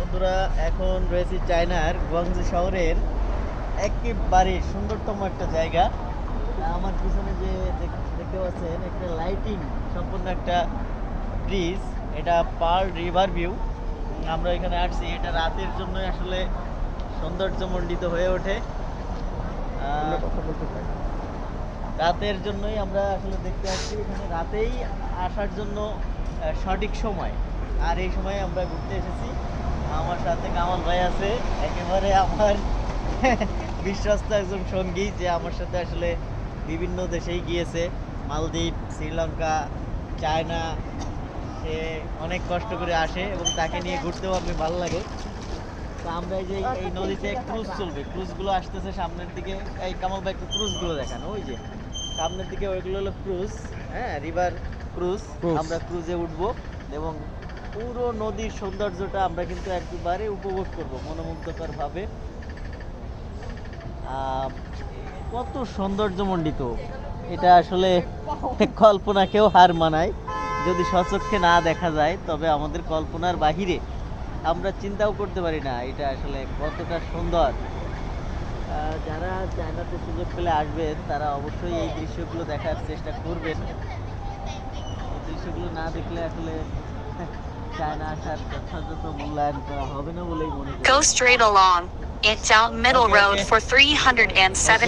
বন্ধুরা, এখন রয়েছি চায়নার গুয়াংজু শহরের একেবারে সুন্দরতম একটা জায়গা। আমার পিছনে যে দেখতে পাচ্ছেন, একটা লাইটিং সম্পূর্ণ একটা ব্রিজ, এটা পার্ল রিভার ভিউ। আমরা এখানে আসছি, এটা রাতের জন্য আসলে সৌন্দর্যমণ্ডিত হয়ে ওঠে। কথা বলতে চাই। রাতের জন্যই আমরা আসলে দেখতে আসছি, এখানে রাতেই আসার জন্য সঠিক সময়। আর এই সময়ে আমরা ঘুরতে এসেছি। আমার সাথে কামাল ভাই আছে, একেবারে আমার বিশ্বস্ত একজন সঙ্গী, যে আমার সাথে আসলে বিভিন্ন দেশেই গিয়েছে, মালদ্বীপ, শ্রীলঙ্কা, চায়না। সে অনেক কষ্ট করে আসে এবং তাকে নিয়ে ঘুরতেও আমার ভালো লাগে। তো আমরা এই যে এই নদীতে ক্রুজ চলবে, ক্রুজগুলো আসতেছে সামনের দিকে। এই কামাল ভাই একটু ক্রুজগুলো দেখান, ওই যে সামনের দিকে ওইগুলো হলো ক্রুজ, হ্যাঁ, রিভার ক্রুজ। আমরা ক্রুজে উঠবো এবং পুরো নদীর সৌন্দর্যটা আমরা কিন্তু একেবারে উপভোগ করব মনোমুগ্ধকর ভাবে। কত সৌন্দর্যমণ্ডিত, এটা আসলে কল্পনাকেও হার মানায়। যদি স্বচক্ষে না দেখা যায় তবে আমাদের কল্পনার বাহিরে, আমরা চিন্তাও করতে পারি না এটা আসলে কতটা সুন্দর। যারা চায়নাতে সুযোগ পেলে আসবেন, তারা অবশ্যই এই দৃশ্যগুলো দেখার চেষ্টা করবেন। এই দৃশ্যগুলো না দেখলে আসলে চায়না আসার যথাযথ মূল্যায়ন করা হবে না বলেই মনে করি। Go straight along. It's out Middle Okay, Road okay. for 307.